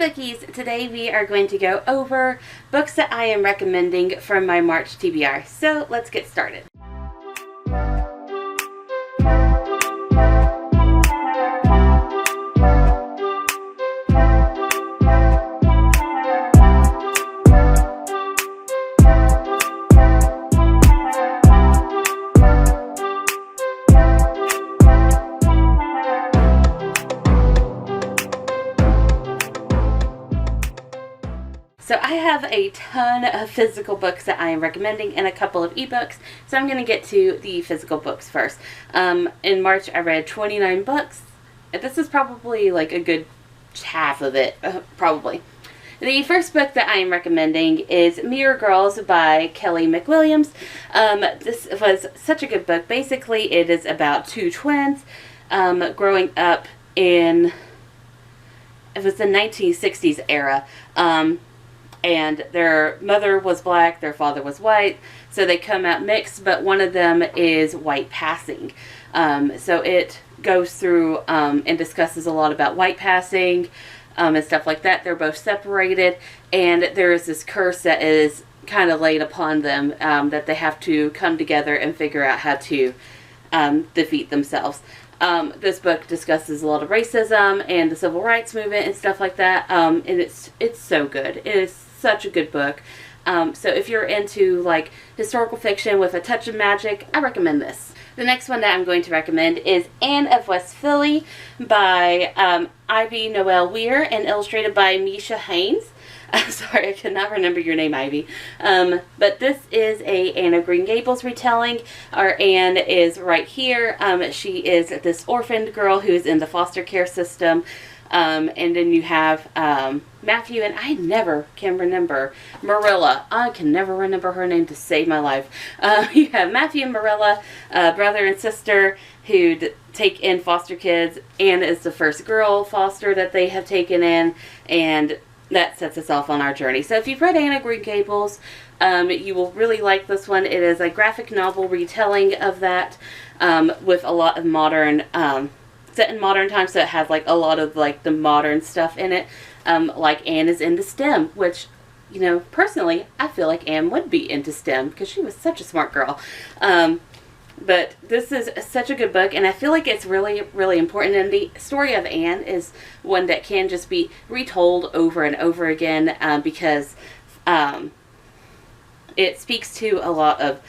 Hey Bookies! Today we are going to go over books that I am recommending from my March TBR. So let's get started. So I have a ton of physical books that I am recommending and a couple of ebooks. So I'm going to get to the physical books first. In March I read 29 books. This is probably like a good half of it, probably. The first book that I am recommending is Mirror Girls by Kelly McWilliams. This was such a good book. Basically it is about two twins growing up in, it was the 1960s era. And their mother was black, their father was white, so they come out mixed, but one of them is white passing. So it goes through and discusses a lot about white passing and stuff like that. They're both separated, and there is this curse that is kind of laid upon them that they have to come together and figure out how to defeat themselves. This book discusses a lot of racism and the civil rights movement and stuff like that, and it's so good. It is such a good book. So if you're into like historical fiction with a touch of magic, I recommend this. The next one that I'm going to recommend is Anne of West Philly by Ivy Noelle Weir and illustrated by Misha Haynes. I'm sorry, I cannot remember your name, Ivy. But this is a Anne of Green Gables retelling. Our Anne is right here. She is this orphaned girl who is in the foster care system. And then you have Matthew, and I never can remember Marilla. I can never remember her name to save my life. You have Matthew and Marilla, brother and sister, who take in foster kids. Anne is the first girl foster that they have taken in, and that sets us off on our journey. So if you've read Anne of Green Gables, you will really like this one. It is a graphic novel retelling of that with a lot of modern, set in modern times, so it has like a lot of like the modern stuff in it. Like Anne is into STEM, which, you know, personally, I feel like Anne would be into STEM because she was such a smart girl. But this is such a good book, and I feel like it's really, really important. And the story of Anne is one that can just be retold over and over again because it speaks to a lot of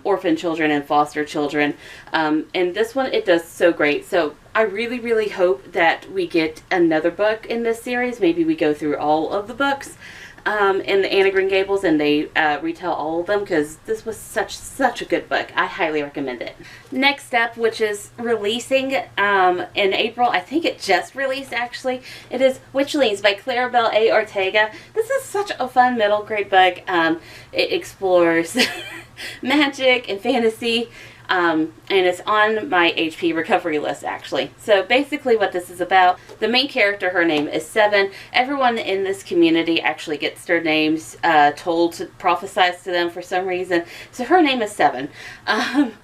orphan children and foster children. And this one, it does so great. So I really, really hope that we get another book in this series. Maybe we go through all of the books in the Anne of Green Gables, and they retell all of them, because this was such a good book. I highly recommend it. Next up, which is releasing in April, I think it just released actually, it is Witchlings by Claribel A. Ortega. This is such a fun middle grade book. It explores magic and fantasy. And it's on my HP recovery list, actually. So basically what this is about, the main character, her name is Seven. Everyone in this community actually gets their names told to prophesize to them for some reason. So her name is Seven. And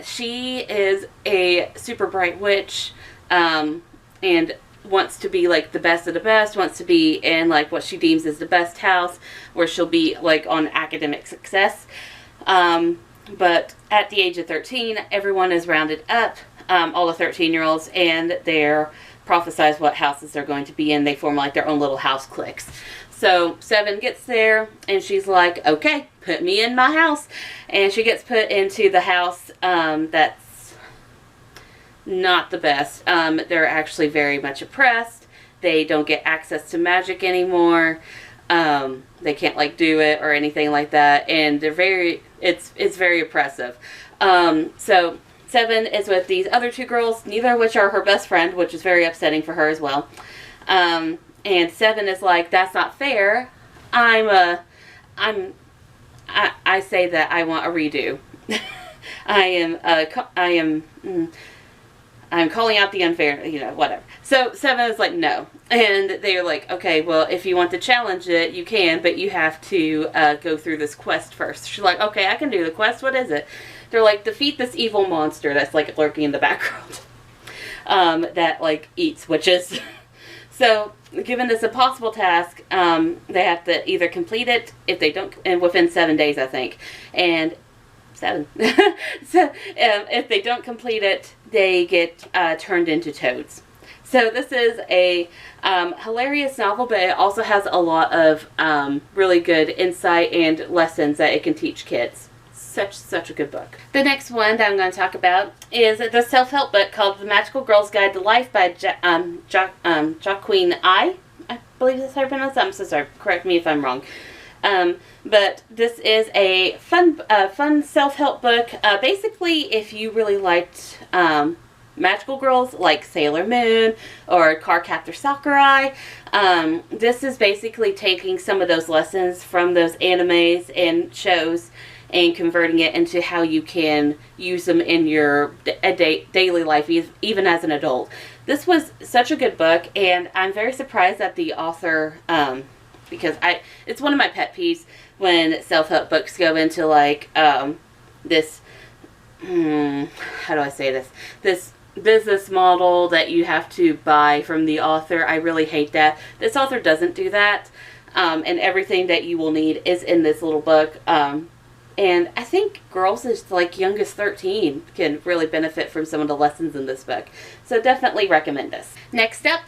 she is a super bright witch and wants to be like the best of the best, wants to be in like what she deems as the best house, where she'll be like on academic success. But at the age of 13, everyone is rounded up, all the 13-year-olds, and they're prophesied what houses they're going to be in. They form like their own little house cliques. So Seven gets there, and she's like, okay, put me in my house. And she gets put into the house that's not the best. They're actually very much oppressed. They don't get access to magic anymore. They can't like do it or anything like that, and they're very, it's very oppressive. So Seven is with these other two girls, neither of which are her best friend, which is very upsetting for her as well. And Seven is like, that's not fair. I say that I want a redo. I'm calling out the unfair, you know, whatever. So Seven is like, no. And they're like, okay, well, if you want to challenge it, you can, but you have to go through this quest first. She's like, okay, I can do the quest. What is it? They're like, defeat this evil monster that's like lurking in the background that like eats witches. So, given this impossible task, they have to either complete it and within 7 days, I think, and 7. So, if they don't complete it, they get turned into toads. So this is a hilarious novel, but it also has a lot of really good insight and lessons that it can teach kids. Such a good book. The next one that I'm going to talk about is the self-help book called The Magical Girl's Guide to Life by Jacque. I believe that's how I pronounce it. I'm so sorry. Correct me if I'm wrong. But this is a fun self-help book. Basically, if you really liked magical girls like Sailor Moon or Cardcaptor Sakura, this is basically taking some of those lessons from those animes and shows and converting it into how you can use them in your daily life, even as an adult. This was such a good book, and I'm very surprised that the author, because it's one of my pet peeves when self-help books go into like this, how do I say this? This business model that you have to buy from the author. I really hate that. This author doesn't do that, and everything that you will need is in this little book. And I think girls as like young as 13 can really benefit from some of the lessons in this book. So definitely recommend this. Next up,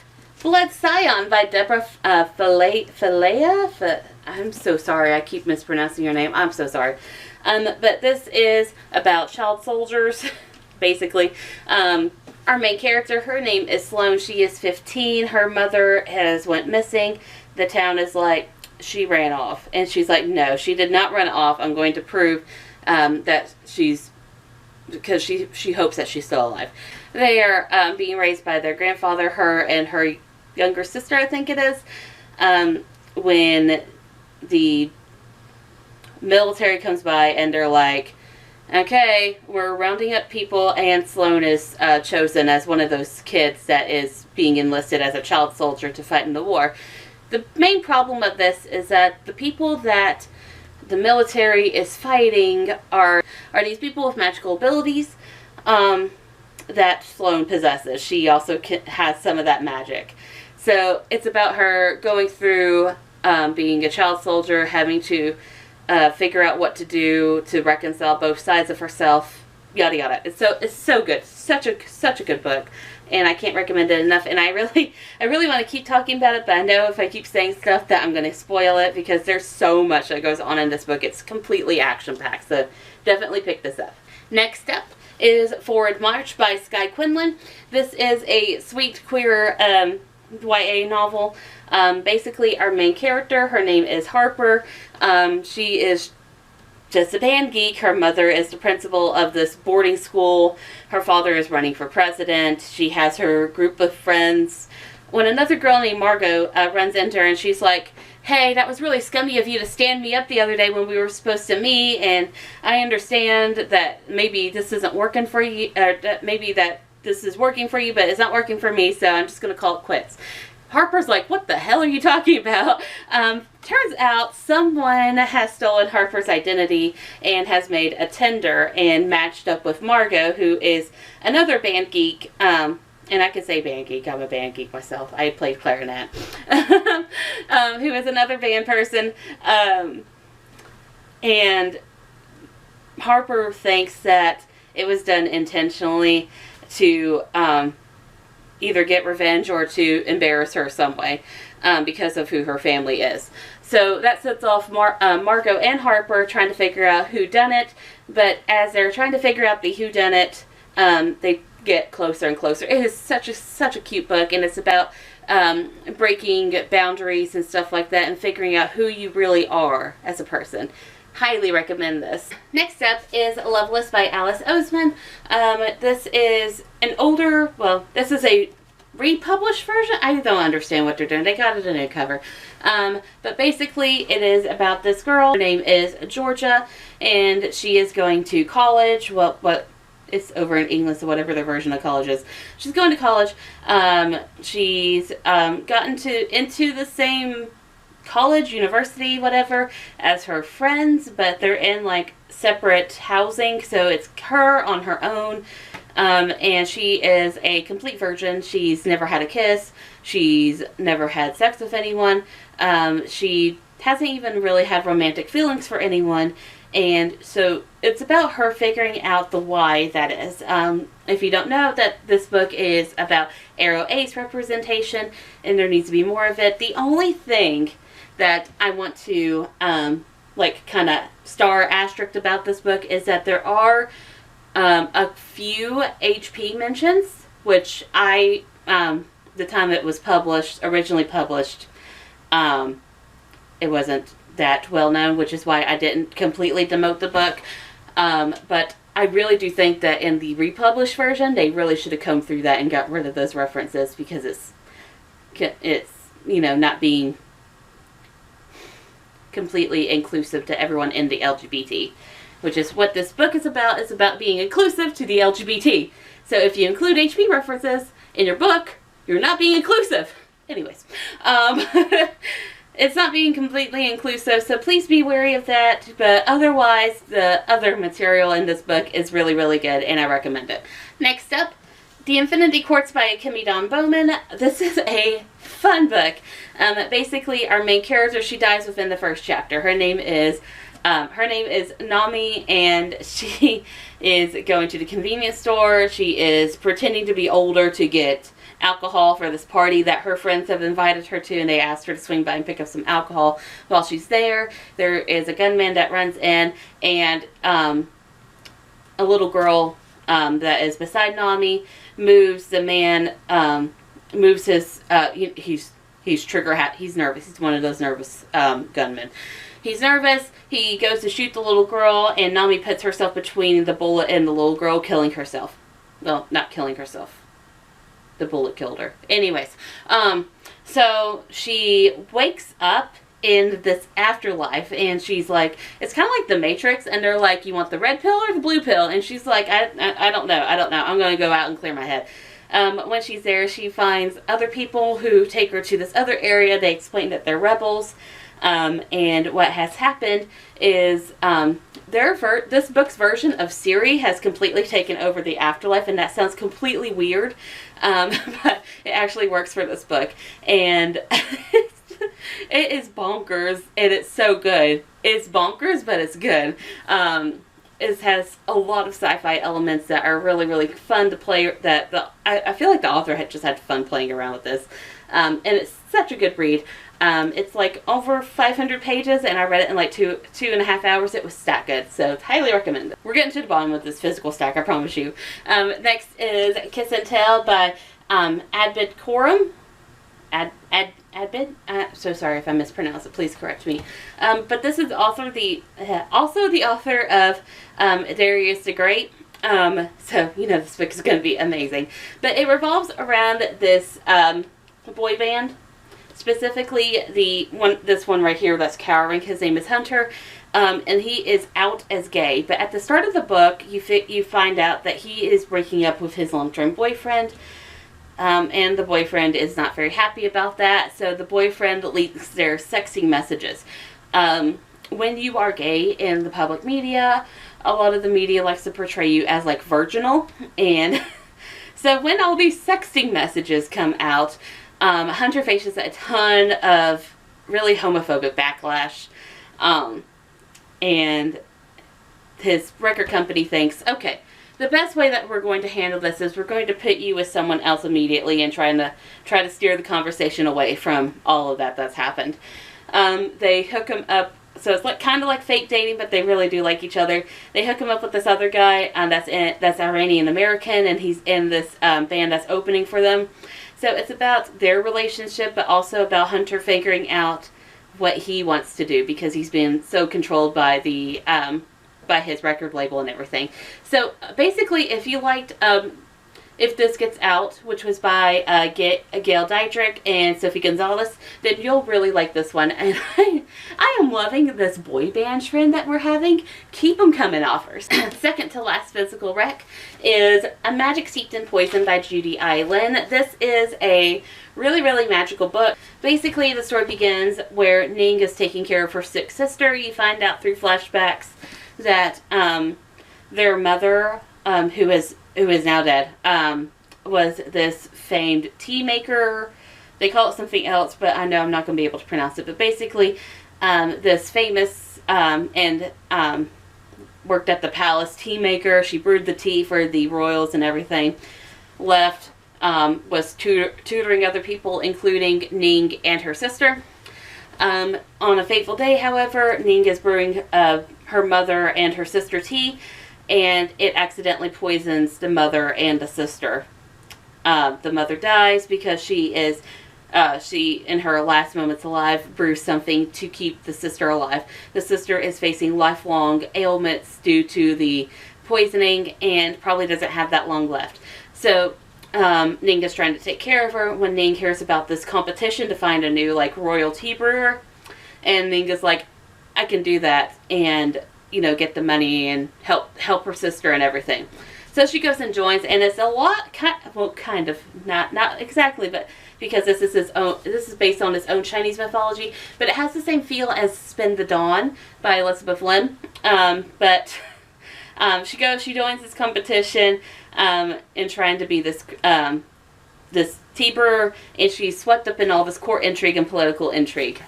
Blood Scion by Deborah Falaye. I'm so sorry. I keep mispronouncing your name. I'm so sorry. But this is about child soldiers, basically. Our main character, her name is Sloane. She is 15. Her mother has went missing. The town is like, she ran off. And she's like, no, she did not run off. I'm going to prove that because she hopes that she's still alive. They are being raised by their grandfather, her and her younger sister, I think it is, when the military comes by and they're like, okay, we're rounding up people, and Sloane is chosen as one of those kids that is being enlisted as a child soldier to fight in the war. The main problem of this is that the people that the military is fighting are these people with magical abilities that Sloane possesses. She also has some of that magic. So it's about her going through being a child soldier, having to figure out what to do to reconcile both sides of herself, yada yada. It's so good. Such a good book. And I can't recommend it enough. And I really want to keep talking about it, but I know if I keep saying stuff that I'm going to spoil it, because there's so much that goes on in this book. It's completely action-packed, so definitely pick this up. Next up is Forward March by Skye Quinlan. This is a sweet queer YA novel. Basically, our main character, her name is Harper. She is just a band geek. Her mother is the principal of this boarding school. Her father is running for president. She has her group of friends. When another girl named Margot runs into her, and she's like, hey, that was really scummy of you to stand me up the other day when we were supposed to meet, and I understand that maybe this isn't working for you, or that maybe that this is working for you, but it's not working for me, so I'm just going to call it quits. Harper's like, what the hell are you talking about? Turns out someone has stolen Harper's identity and has made a Tinder and matched up with Margot, who is another band geek. And I can say band geek. I'm a band geek myself. I played clarinet. Who is another band person. And Harper thinks that it was done intentionally to either get revenge or to embarrass her some way because of who her family is. So that sets off Margot and Harper trying to figure out who done it. But as they're trying to figure out the who done it, they get closer and closer. It is such a cute book, and it's about breaking boundaries and stuff like that, and figuring out who you really are as a person. Highly recommend this. Next up is Loveless by Alice Oseman. This is an older, well, this is a republished version. I don't understand what they're doing. They got it in a cover. But basically it is about this girl. Her name is Georgia, and she is going to college. Well, it's over in England, so whatever their version of college is. She's going to college. She's gotten into the same college, university, whatever, as her friends, but they're in like separate housing, so it's her on her own. And she is a complete virgin. She's never had a kiss. She's never had sex with anyone. She hasn't even really had romantic feelings for anyone. And so it's about her figuring out the why that is. If you don't know, that this book is about Aro Ace representation, and there needs to be more of it. The only thing that I want to like kind of star asterisk about this book is that there are a few HP mentions, which I the time it was published, originally published, it wasn't that well known, which is why I didn't completely demote the book. But I really do think that in the republished version, they really should have come through that and got rid of those references, because it's you know, not being completely inclusive to everyone in the LGBT, which is what this book is about. It's about being inclusive to the LGBT. So if you include HP references in your book, you're not being inclusive. Anyways, it's not being completely inclusive, so please be wary of that. But otherwise, the other material in this book is really, really good, and I recommend it. Next up, The Infinity Courts by Akemi Bowman. This is a fun book. Basically, our main character, she dies within the first chapter. Her name is Nami, and she is going to the convenience store. She is pretending to be older to get alcohol for this party that her friends have invited her to, and they asked her to swing by and pick up some alcohol while she's there. There is a gunman that runs in, and a little girl that is beside Nami moves the man, moves his, he's trigger happy, he's nervous, he's one of those nervous gunmen. He's nervous, he goes to shoot the little girl, and Nami puts herself between the bullet and the little girl, killing herself. Well, not killing herself. The bullet killed her. Anyways, so she wakes up in this afterlife, and she's like, it's kind of like the Matrix, and they're like, you want the red pill or the blue pill? And she's like, I don't know, I'm going to go out and clear my head. When she's there, she finds other people who take her to this other area. They explain that they're rebels, and what has happened is, this book's version of Siri has completely taken over the afterlife, and that sounds completely weird, but it actually works for this book, and it is bonkers, and it's so good. It's bonkers, but it's good. It has a lot of sci-fi elements that are really, really fun to play. I feel like the author had just had fun playing around with this, and it's such a good read. It's like over 500 pages, and I read it in like two and a half hours. It was that good, so highly recommend it. We're getting to the bottom of this physical stack, I promise you. Next is Kiss and Tell by Adib Khorram. Adib? So sorry if I mispronounce it. Please correct me. But this is also the author of Darius the Great. So you know this book is going to be amazing. But it revolves around this boy band. Specifically, this one right here that's cowering. His name is Hunter, and he is out as gay. But at the start of the book, you find out that he is breaking up with his long-term boyfriend, and the boyfriend is not very happy about that. So the boyfriend leaks their sexting messages. When you are gay in the public media, a lot of the media likes to portray you as like virginal, and so when all these sexting messages come out, Hunter faces a ton of really homophobic backlash, and his record company thinks, okay, the best way that we're going to handle this is we're going to put you with someone else immediately and try to steer the conversation away from all of that's happened. They hook him up, so it's like kind of like fake dating, but they really do like each other. They hook him up with this other guy that's Iranian American, and he's in this band that's opening for them. So it's about their relationship, but also about Hunter figuring out what he wants to do, because he's been so controlled by by his record label and everything. So basically, if you liked If This Gets Out, which was by Gail Dietrich and Sophie Gonzalez, then you'll really like this one. And I am loving this boy band trend that we're having. Keep them coming, offers. Second to last physical rec is A Magic Steeped in Poison by Judy Island. This is a really, really magical book. Basically, the story begins where Ning is taking care of her sick sister. You find out through flashbacks that their mother, who is now dead, was this famed tea maker, they call it something else, but I know I'm not going to be able to pronounce it. But basically, this famous and worked at the palace tea maker. She brewed the tea for the royals and everything. Left, was tutoring other people, including Ning and her sister. On a fateful day, however, Ning is brewing her mother and her sister tea, and it accidentally poisons the mother and the sister. The mother dies because she, in her last moments alive, brews something to keep the sister alive. The sister is facing lifelong ailments due to the poisoning and probably doesn't have that long left. So Ning is trying to take care of her when Ning hears about this competition to find a new, like, royal tea brewer. And Ning is like, I can do that and, you know, get the money and help her sister and everything. So she goes and joins, and it's a lot, kind of, not exactly, but because this is based on his own Chinese mythology, but it has the same feel as Spend the Dawn by Elizabeth Lim. She joins this competition in trying to be this tea brewer, and she's swept up in all this court intrigue and political intrigue.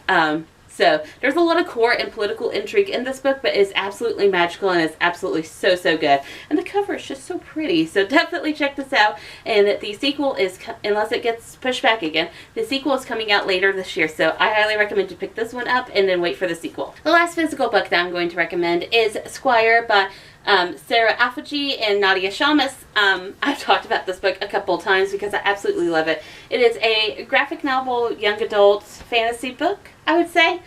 So there's a lot of court and political intrigue in this book, but it's absolutely magical and it's absolutely so good. And the cover is just so pretty. So definitely check this out. And the sequel is, unless it gets pushed back again, the sequel is coming out later this year. So I highly recommend you pick this one up and then wait for the sequel. The last physical book that I'm going to recommend is Squire by Sara Alfageeh and Nadia Shammas. I've talked about this book a couple of times because I absolutely love it. It is a graphic novel, young adult fantasy book, I would say.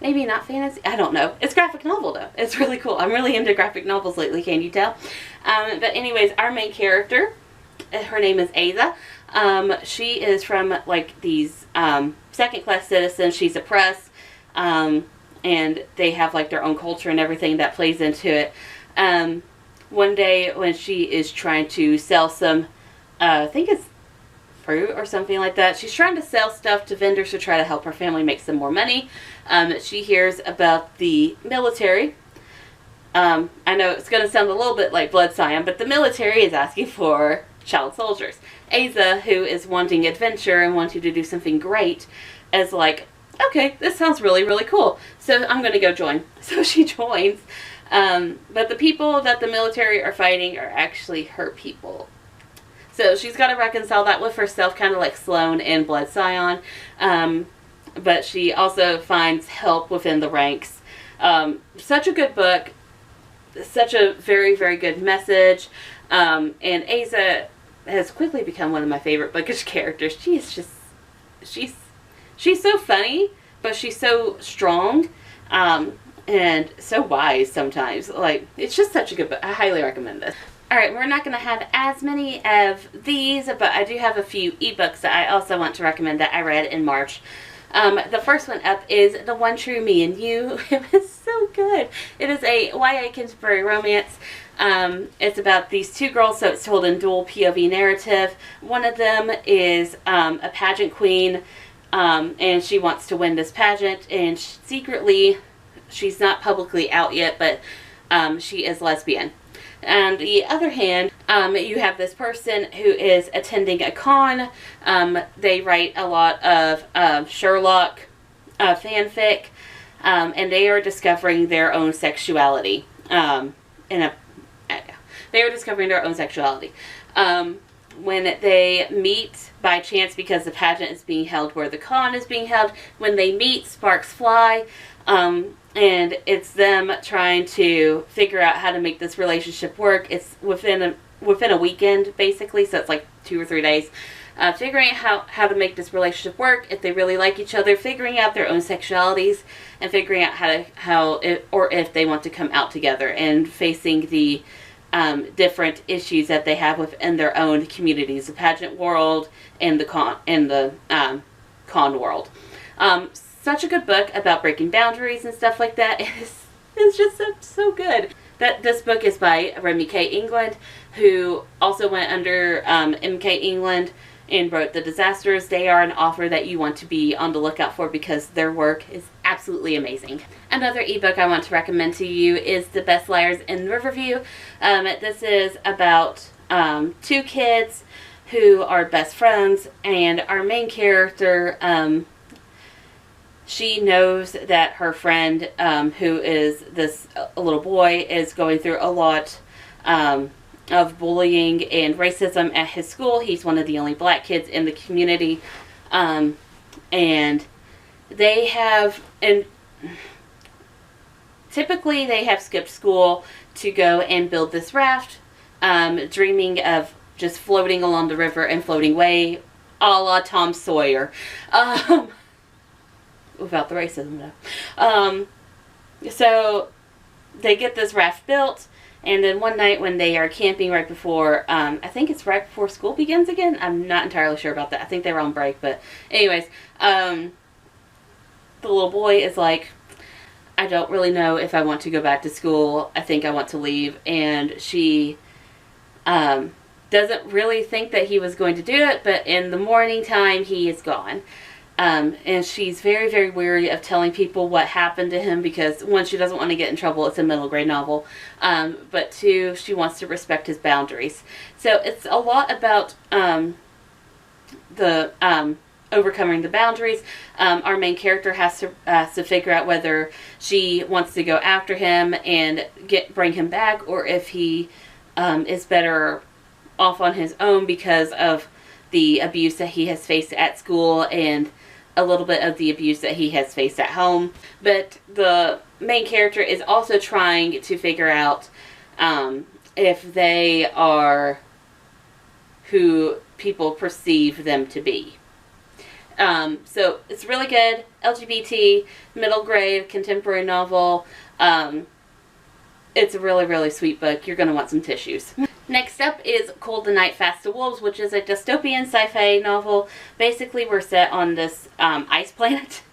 Maybe not fantasy. I don't know. It's graphic novel, though. It's really cool. I'm really into graphic novels lately, can you tell? But anyways, our main character, her name is Aza. She is from, like, these second-class citizens. She's oppressed. And they have, like, their own culture and everything that plays into it. One day when she is trying to sell some, I think it's fruit or something like that. She's trying to sell stuff to vendors to try to help her family make some more money. She hears about the military. I know it's going to sound a little bit like Blood Scion, but the military is asking for child soldiers. Aza, who is wanting adventure and wanting to do something great, is like, okay, this sounds really cool. So I'm going to go join. So she joins. But the people that the military are fighting are actually her people. So she's got to reconcile that with herself, kind of like Sloane in Blood Scion. But she also finds help within the ranks. Such a good book. Such a very good message. And Aza has quickly become one of my favorite bookish characters. She is just... She's so funny, but she's so strong, and so wise sometimes. Like, it's just such a good book. I highly recommend this. Alright, we're not going to have as many of these, but I do have a few ebooks that I also want to recommend that I read in March. The first one up is The One True Me and You. It was so good. It is a YA contemporary romance. It's about these two girls, so it's told in dual POV narrative. One of them is a pageant queen, and she wants to win this pageant, and secretly, she's not publicly out yet, but she is lesbian. On the other hand, you have this person who is attending a con. They write a lot of Sherlock fanfic, and they are discovering their own sexuality. They are discovering their own sexuality. When they meet by chance, because the pageant is being held where the con is being held, when they meet, sparks fly, and it's them trying to figure out how to make this relationship work. It's within a weekend, basically, so it's like 2 or 3 days. Figuring out how to make this relationship work, if they really like each other, figuring out their own sexualities, and figuring out if they want to come out together, and facing the different issues that they have within their own communities, the pageant world and the con world. Such a good book about breaking boundaries and stuff like that. It's just so good. This book is by Remi K. England, who also went under M.K. England and wrote The Disasters. They are an author that you want to be on the lookout for because their work is absolutely amazing. Another ebook I want to recommend to you is The Best Liars in Riverview. This is about 2 kids who are best friends, and our main character, she knows that her friend, who is this little boy, is going through a lot of bullying and racism at his school. He's one of the only black kids in the community. And they have, and typically they have skipped school to go and build this raft, dreaming of just floating along the river and floating away, a la Tom Sawyer. Without the racism, though. So they get this raft built, and then one night when they are camping right before, I think it's right before school begins again. I'm not entirely sure about that. I think they were on break, but anyways, the little boy is like, I don't really know if I want to go back to school. I think I want to leave. And she doesn't really think that he was going to do it, but in the morning time, he is gone. And she's very, very weary of telling people what happened to him because, one, she doesn't want to get in trouble. It's a middle grade novel. But two, she wants to respect his boundaries. So it's a lot about overcoming the boundaries. Our main character has to figure out whether she wants to go after him and bring him back, or if he is better off on his own because of the abuse that he has faced at school and a little bit of the abuse that he has faced at home. But the main character is also trying to figure out if they are who people perceive them to be. So it's really good. LGBT, middle grade, contemporary novel. It's a really, really sweet book. You're going to want some tissues. Next up is Cold the Night Fast to Wolves, which is a dystopian sci-fi novel. Basically, we're set on this ice planet.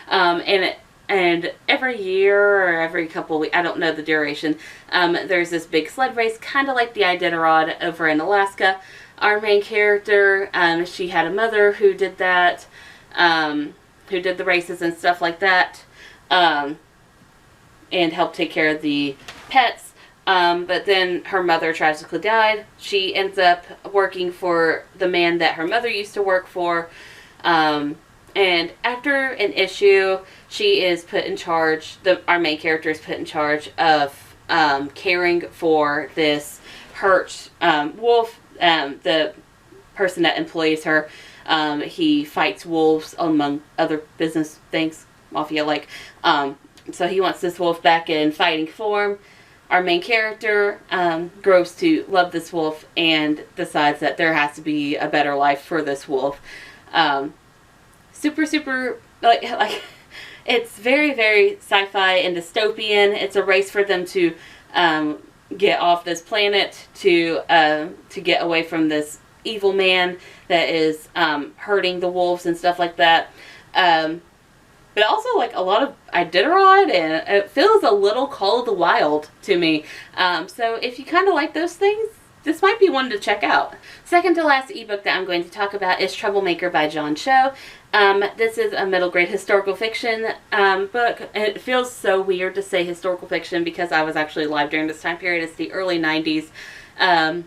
And every year or every couple weeks, I don't know the duration, there's this big sled race, kind of like the Iditarod over in Alaska. Our main character, she had a mother who did that, who did the races and stuff like that, and helped take care of the pets. But then her mother tragically died. She ends up working for the man that her mother used to work for. And after an issue, she is put in charge, our main character is put in charge of caring for this hurt wolf. The person that employs her, he fights wolves among other business things, mafia-like. So he wants this wolf back in fighting form. Our main character grows to love this wolf and decides that there has to be a better life for this wolf. Super, like it's very, very sci-fi and dystopian. It's a race for them to get off this planet, to get away from this evil man that is hurting the wolves and stuff like that. But also, like, a lot of Iditarod, and it feels a little Call of the Wild to me. So if you kind of like those things, this might be one to check out. Second to last ebook that I'm going to talk about is Troublemaker by John Cho. This is a middle grade historical fiction book. It feels so weird to say historical fiction because I was actually alive during this time period. It's the early 90s. I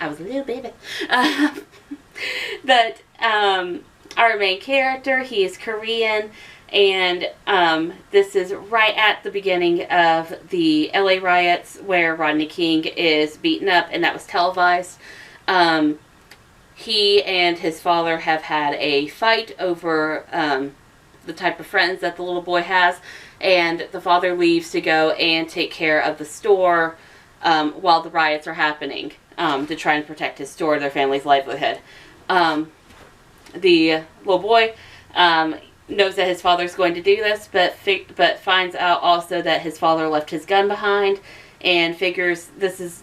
was a little baby. But our main character, he is Korean. And this is right at the beginning of the LA riots where Rodney King is beaten up, and that was televised. He and his father have had a fight over the type of friends that the little boy has, and the father leaves to go and take care of the store while the riots are happening to try and protect his store, their family's livelihood. The little boy knows that his father's going to do this, but finds out also that his father left his gun behind, and figures this is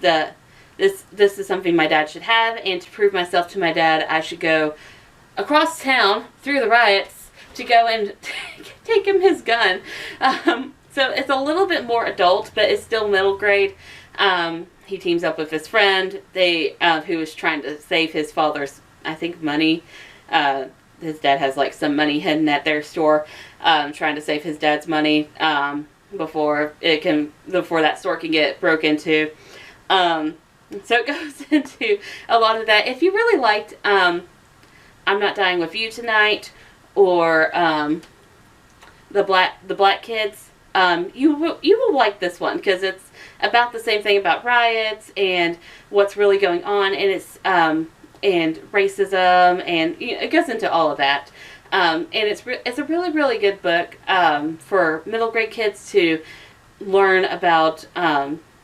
something my dad should have, and to prove myself to my dad, I should go across town through the riots to go and take him his gun. So it's a little bit more adult, but it's still middle grade. He teams up with his friend, who is trying to save his father's, I think, money. His dad has like some money hidden at their store, trying to save his dad's money before that store can get broke into. So it goes into a lot of that. If you really liked I'm Not Dying With You Tonight, or the Black Kids, you will like this one, because it's about the same thing about riots and what's really going on, and it's and racism, and it goes into all of that. And it's a really, really good book for middle grade kids to learn about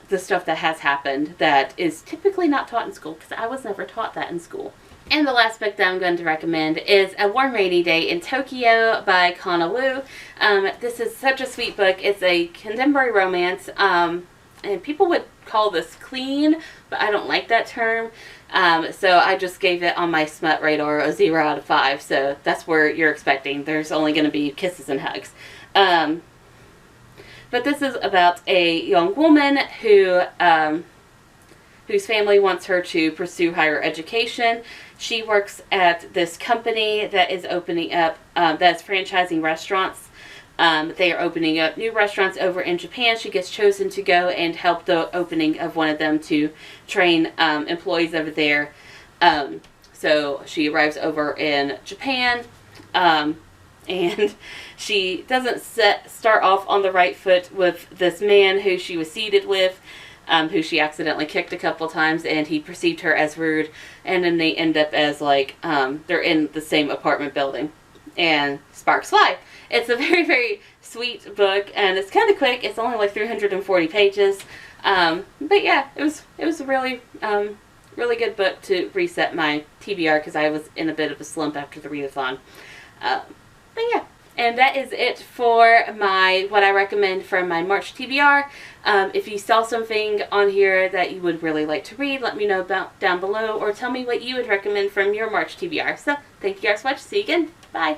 the stuff that has happened that is typically not taught in school, because I was never taught that in school. And the last book that I'm going to recommend is A Warm Rainy Day in Tokyo by Kana Wu. This is such a sweet book. It's a contemporary romance, and people would call this clean, but I don't like that term. So I just gave it on my smut radar a 0 out of 5. So that's where you're expecting. There's only going to be kisses and hugs. But this is about a young woman who whose family wants her to pursue higher education. She works at this company that is opening up, that's franchising restaurants. They are opening up new restaurants over in Japan. She gets chosen to go and help the opening of one of them to train employees over there. So she arrives over in Japan, and she doesn't start off on the right foot with this man who she was seated with, who she accidentally kicked a couple times, and he perceived her as rude, and then they end up as like, they're in the same apartment building, and sparks fly. It's a very, very sweet book, and it's kind of quick. It's only like 340 pages, but yeah, it was a really, really good book to reset my TBR, because I was in a bit of a slump after the readathon. But yeah, and that is it for what I recommend from my March TBR. If you saw something on here that you would really like to read, let me know about down below, or tell me what you would recommend from your March TBR. So, thank you guys so much. See you again. Bye.